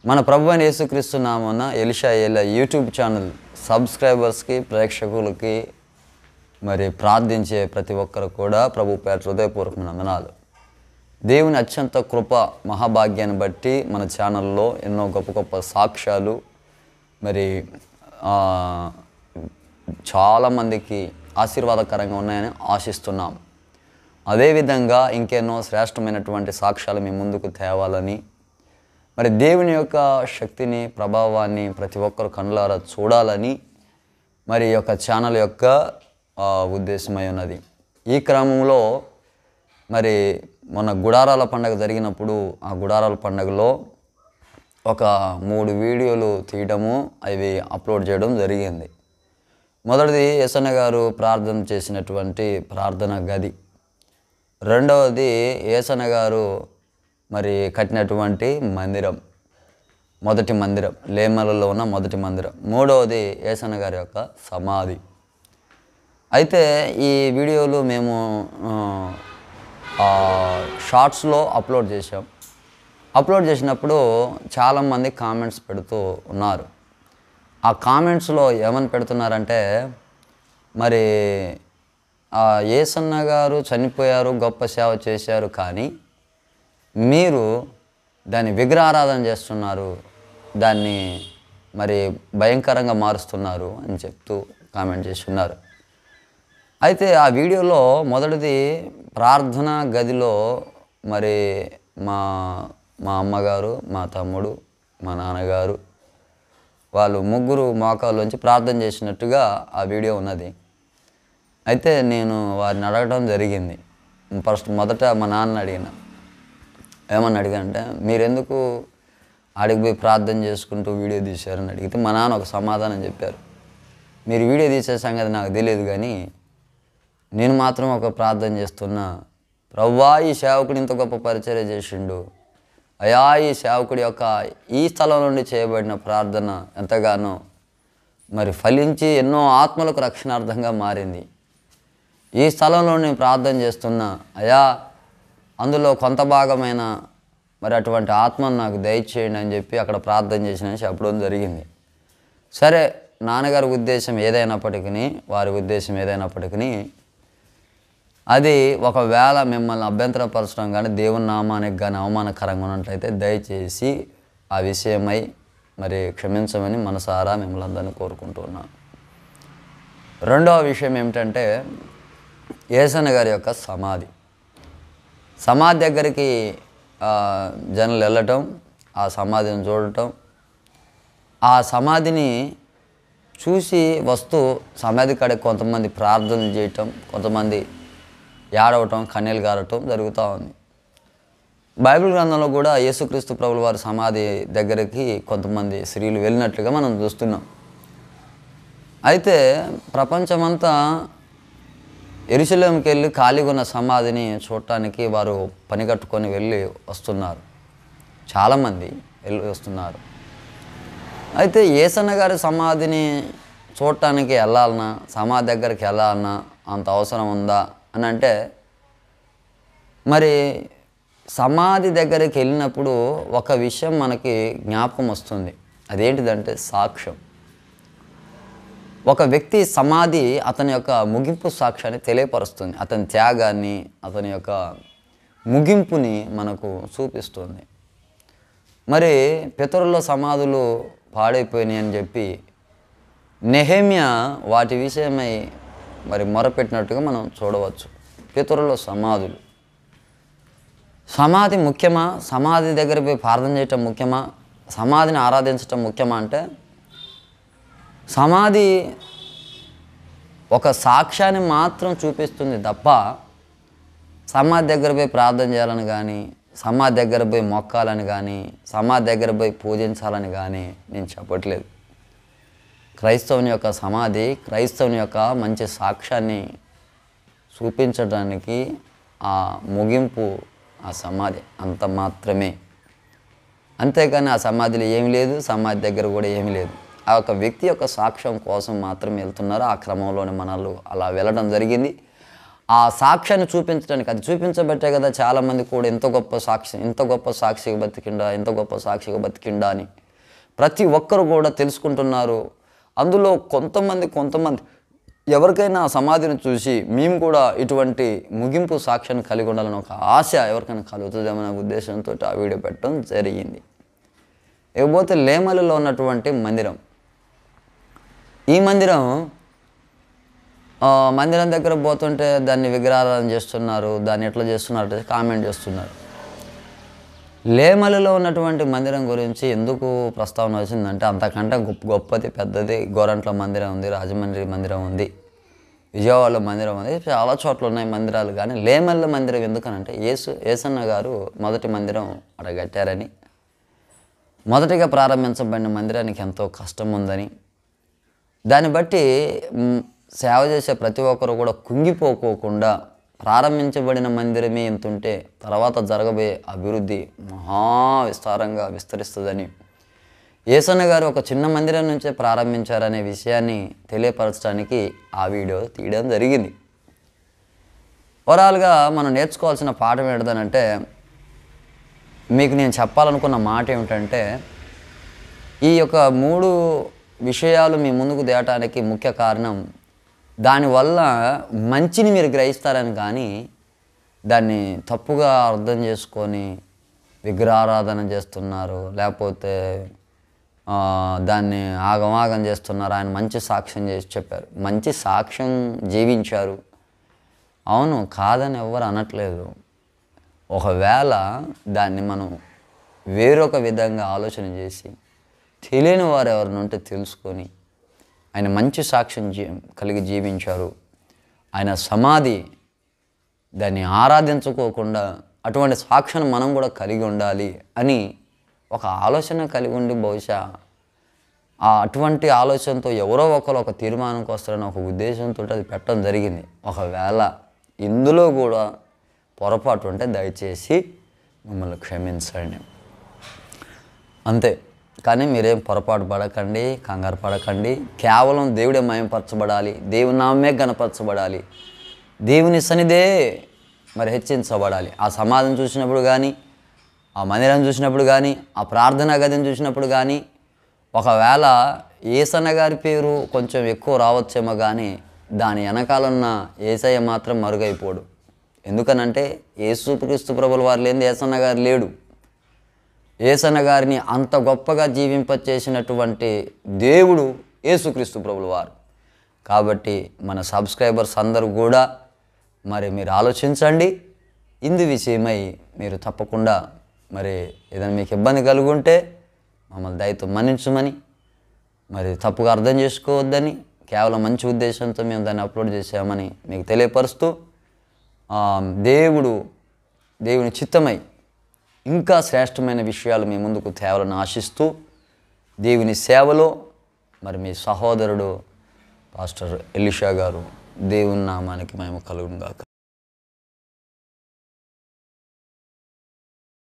మన ప్రభువైన యేసుక్రీస్తు నామమున ఎలిషా ఏలియా యూట్యూబ్ ఛానల్ సబ్స్క్రైబర్స్కి ప్రేక్షకులకి మరి ప్రార్థించే ప్రతి ఒక్కరు కూడా ప్రభు పేరు హృదయపూర్వక వందనాలు. దేవుని అత్యంత కృప మహాభాగ్యాన్ని బట్టి మన ఛానల్లో ఎన్నో గొప్ప గొప్ప సాక్ష్యాలు మరి చాలామందికి ఆశీర్వాదకరంగా ఉన్నాయని ఆశిస్తున్నాం. అదేవిధంగా ఇంకెన్నో శ్రేష్టమైనటువంటి సాక్ష్యాలు మీ ముందుకు తేవాలని, మరి దేవుని యొక్క శక్తిని ప్రభావాన్ని ప్రతి ఒక్కరు కళ్ళారా చూడాలని మరి ఈ యొక్క ఛానల్ యొక్క ఉద్దేశమై ఉన్నది. ఈ క్రమంలో మరి మొన్న గుడారాల పండుగ జరిగినప్పుడు ఆ గుడారాల పండుగలో ఒక 3 వీడియోలు తీయడము అవి అప్లోడ్ చేయడం జరిగింది. మొదటిది యేసన్న గారు ప్రార్థన చేసినటువంటి ప్రార్థన గది, రెండవది యేసన్న గారు మరి కట్టినటువంటి మందిరం, మొదటి మందిరం, లేమలలో ఉన్న మొదటి మందిరం, మూడవది యేసన్న గారి యొక్క సమాధి. అయితే ఈ వీడియోలు మేము షార్ట్స్లో అప్లోడ్ చేసాం. అప్లోడ్ చేసినప్పుడు చాలామంది కామెంట్స్ పెడుతూ ఉన్నారు. ఆ కామెంట్స్లో ఏమని పెడుతున్నారంటే, మరి యేసన్న గారు చనిపోయారు, గొప్ప సేవ చేశారు, కానీ మీరు దాన్ని విగ్రహారాధన చేస్తున్నారు, దాన్ని మరి భయంకరంగా మారుస్తున్నారు అని చెప్తూ కామెంట్ చేస్తున్నారు. అయితే ఆ వీడియోలో మొదటిది ప్రార్థన గదిలో మరి మా అమ్మగారు, మా తమ్ముడు, మా నాన్నగారు వాళ్ళు ముగ్గురు మోకాళ్ళలోంచి ప్రార్థన చేసినట్టుగా ఆ వీడియో ఉన్నది. అయితే నేను వారిని అడగడం జరిగింది. మొదట మా నాన్న ఏమని అడిగానంటే, మీరెందుకు ఆడికి పోయి ప్రార్థన చేసుకుంటూ వీడియో తీశారని అడిగితే మా నాన్న ఒక సమాధానం చెప్పారు. మీరు వీడియో తీసే సంగతి నాకు తెలియదు, కానీ నేను మాత్రం ఒక ప్రార్థన చేస్తున్నా, ప్రభువా ఈ సేవకుడు ఇంత గొప్ప పరిచర్య చేసిండు, అయా ఈ సేవకుడి యొక్క ఈ స్థలం నుండి చేయబడిన ప్రార్థన ఎంతగానో మరి ఫలించి ఎన్నో ఆత్మలకు రక్షణార్థంగా మారింది. ఈ స్థలంలో నేను ప్రార్థన చేస్తున్నా, అయా అందులో కొంత భాగమైన మరి అటువంటి ఆత్మను నాకు దయచేయండి అని చెప్పి అక్కడ ప్రార్థన చేసిన చెప్పడం జరిగింది. సరే, నాన్నగారి ఉద్దేశం ఏదైనప్పటికీ, వారి ఉద్దేశం ఏదైనప్పటికీ, అది ఒకవేళ మిమ్మల్ని అభ్యంతరపరచడం కానీ దేవుని నామానికి కానీ అవమానకరంగా ఉన్నట్లయితే దయచేసి ఆ విషయమై మరి క్షమించమని మనసారా మిమ్మల్ని అందరినీ కోరుకుంటున్నాను. రెండవ విషయం ఏమిటంటే, యేసన్న గారి యొక్క సమాధి దగ్గరికి జనాలు వెళ్ళటం, ఆ సమాధిని చూడటం, ఆ సమాధిని చూసి వస్తూ సమాధి కాడ కొంతమంది ప్రార్థనలు చేయటం, కొంతమంది ఏడవటం, కన్నీళ్ళు గారటం జరుగుతూ ఉంది. బైబిల్ గ్రంథంలో కూడా యేసుక్రీస్తు ప్రభుల వారి సమాధి దగ్గరికి కొంతమంది స్త్రీలు వెళ్ళినట్లుగా మనం చూస్తున్నాం. అయితే ప్రపంచమంతా యెరూషలేముకి వెళ్ళి ఖాళీగా ఉన్న సమాధిని చూడటానికి వారు పని కట్టుకొని వెళ్ళి వస్తున్నారు, చాలామంది వెళ్ళి వస్తున్నారు. అయితే యేసన్న గారి సమాధిని చూడటానికి వెళ్ళాలన్నా, సమాధి దగ్గరికి వెళ్ళాలన్నా అంత అవసరం ఉందా అని అంటే, మరి సమాధి దగ్గరికి వెళ్ళినప్పుడు ఒక విషయం మనకి జ్ఞాపకం వస్తుంది. అదేంటిదంటే సాక్ష్యం. ఒక వ్యక్తి సమాధి అతని యొక్క ముగింపు సాక్ష్యాన్ని తెలియపరుస్తుంది, అతని త్యాగాన్ని, అతని యొక్క ముగింపుని మనకు చూపిస్తుంది. మరి పితరుల సమాధులు పాడైపోయినాయి అని చెప్పి నెహెమ్యా వాటి విషయమై మరి మొరపెట్టినట్టుగా మనం చూడవచ్చు. పితరుల సమాధి ముఖ్యమా? సమాధి దగ్గర పోయి ప్రార్థన చేయటం ముఖ్యమా? సమాధిని ఆరాధించటం ముఖ్యమా అంటే, సమాధి ఒక సాక్ష్యాన్ని మాత్రం చూపిస్తుంది తప్ప సమాధి దగ్గర పోయి ప్రార్థన చేయాలని కానీ, సమాధి దగ్గర పోయి మొక్కాలని కానీ, సమాధి దగ్గర పోయి పూజించాలని కానీ నేను చెప్పట్లేదు. క్రైస్తవుని యొక్క సమాధి క్రైస్తవుని యొక్క మంచి సాక్ష్యాన్ని చూపించడానికి ఆ ముగింపు, ఆ సమాధి అంత మాత్రమే. అంతేకాని ఆ సమాధిలో ఏమీ లేదు, సమాధి దగ్గర కూడా ఏమీ లేదు. ఆ ఒక వ్యక్తి యొక్క సాక్ష్యం కోసం మాత్రం వెళ్తున్నారు. ఆ క్రమంలోనే మనల్ని అలా వెళ్ళడం జరిగింది. ఆ సాక్ష్యాన్ని చూపించడానికి, అది చూపించబట్టే కదా చాలామంది కూడా ఇంత గొప్ప సాక్షిగా బతికిండా, ఇంత గొప్ప సాక్షిగా బతికిండా అని ప్రతి ఒక్కరు కూడా తెలుసుకుంటున్నారు. అందులో కొంతమంది ఎవరికైనా ఆ సమాధిని చూసి మేము కూడా ఇటువంటి ముగింపు సాక్ష్యాన్ని కలిగి ఉండాలని ఒక ఆశ ఎవరికైనా కలుగుతుందేమనే ఉద్దేశంతో ఆ వీడియో పెట్టడం జరిగింది. ఇకపోతే లేమలలో ఉన్నటువంటి మందిరం. ఈ మందిరం దగ్గర పోతుంటే దాన్ని విగ్రహారాధన చేస్తున్నారు, దాన్ని ఎట్లా చేస్తున్నారు కామెంట్ చేస్తున్నారు. లేమలలో ఉన్నటువంటి మందిరం గురించి ఎందుకు ప్రస్తావన వచ్చిందంటే, అంతకంటే గొప్పది పెద్దది గోరంట్ల మందిరం ఉంది, రాజమండ్రి మందిరం ఉంది, విజయవాడలో మందిరం ఉంది, చాలా చోట్ల ఉన్నాయి మందిరాలు. కానీ లేమల్ల మందిరం ఎందుకనంటే యేసన్న గారు మొదటి మందిరం అడగట్టారని, మొదటిగా ప్రారంభించబడిన మందిరానికి ఎంతో కష్టం ఉందని, దాన్ని బట్టి సేవ చేసే ప్రతి ఒక్కరు కూడా కుంగిపోకోకుండా ప్రారంభించబడిన మందిరమే ఎంతుంటే తర్వాత జరగబోయే అభివృద్ధి మహా విస్తారంగా విస్తరిస్తుందని యేసన్న గారు ఒక చిన్న మందిరం నుంచే ప్రారంభించారనే విషయాన్ని తెలియపరచడానికి ఆ వీడియో తీయడం జరిగింది. ఓవరాల్గా మనం నేర్చుకోవాల్సిన పాఠం ఏంటంటే, మీకు నేను చెప్పాలనుకున్న మాట ఏమిటంటే, ఈ యొక్క 3 విషయాలు మీ ముందుకు తేవటానికి ముఖ్య కారణం, దానివల్ల మంచిని మీరు గ్రహిస్తారని కానీ దాన్ని తప్పుగా అర్థం చేసుకొని విగ్రహారాధన చేస్తున్నారు, లేకపోతే దాన్ని ఆగమాగం చేస్తున్నారు. ఆయన మంచి సాక్ష్యం చేసి చెప్పారు, మంచి సాక్ష్యం జీవించారు. అవును, కాదని ఎవ్వరు అనట్లేదు. ఒకవేళ దాన్ని మనం వేరొక విధంగా ఆలోచన చేసి తెలియని వారు ఎవరిని ఉంటే తెలుసుకొని ఆయన మంచి సాక్ష్యం కలిగి జీవించారు, ఆయన సమాధి దాన్ని ఆరాధించుకోకుండా అటువంటి సాక్ష్యం మనం కూడా కలిగి ఉండాలి అని ఒక ఆలోచన కలిగి ఉండి బహుశా అటువంటి ఆలోచనతో ఎవరో ఒకరు ఒక తీర్మానంకి వస్తారని ఒక ఉద్దేశంతో అది పెట్టడం జరిగింది. ఒకవేళ ఇందులో కూడా పొరపాటు ఉంటే దయచేసి మిమ్మల్ని క్షమించండి, అంతే. కానీ మీరేం పొరపాటు పడకండి, కంగారు పడకండి. కేవలం దేవుడే మహిమపరచబడాలి, దేవుని నామే గణపరచబడాలి, దేవుని సన్నిధే మరి హెచ్చించబడాలి. ఆ సమాధిని చూసినప్పుడు కానీ, ఆ మందిరం చూసినప్పుడు కానీ, ఆ ప్రార్థనా గదిని చూసినప్పుడు కానీ, ఒకవేళ యేసన్న గారి పేరు కొంచెం ఎక్కువ రావచ్చేమో కానీ దాని వెనకాలన్న యేసయ్య మాత్రం మరుగైపోడు. ఎందుకనంటే యేసుక్రీస్తు ప్రభుల వారు లేనిది యేసన్న గారు లేడు. యేసన్న గారిని అంత గొప్పగా జీవింపచేసినటువంటి దేవుడు యేసుక్రీస్తు ప్రభుల వారు. కాబట్టి మన సబ్స్క్రైబర్స్ అందరూ కూడా మరి మీరు ఆలోచించండి. ఇందు విషయమై మీరు తప్పకుండా మరి ఏదైనా మీకు ఇబ్బంది కలుగుంటే మమ్మల్ని దయతో మన్నించమని, మరి తప్పుగా అర్థం చేసుకోవద్దని, కేవలం మంచి ఉద్దేశంతో మేము దాన్ని అప్లోడ్ చేసామని మీకు తెలియపరుస్తూ, దేవుని చిత్తమై ఇంకా శ్రేష్టమైన విషయాలు మీ ముందుకు తేవాలని ఆశిస్తూ, దేవుని సేవలో మరి మీ సహోదరుడు పాస్టర్ ఎలీషా గారు, దేవుని నామానికి మహిమ కలుగును గాక.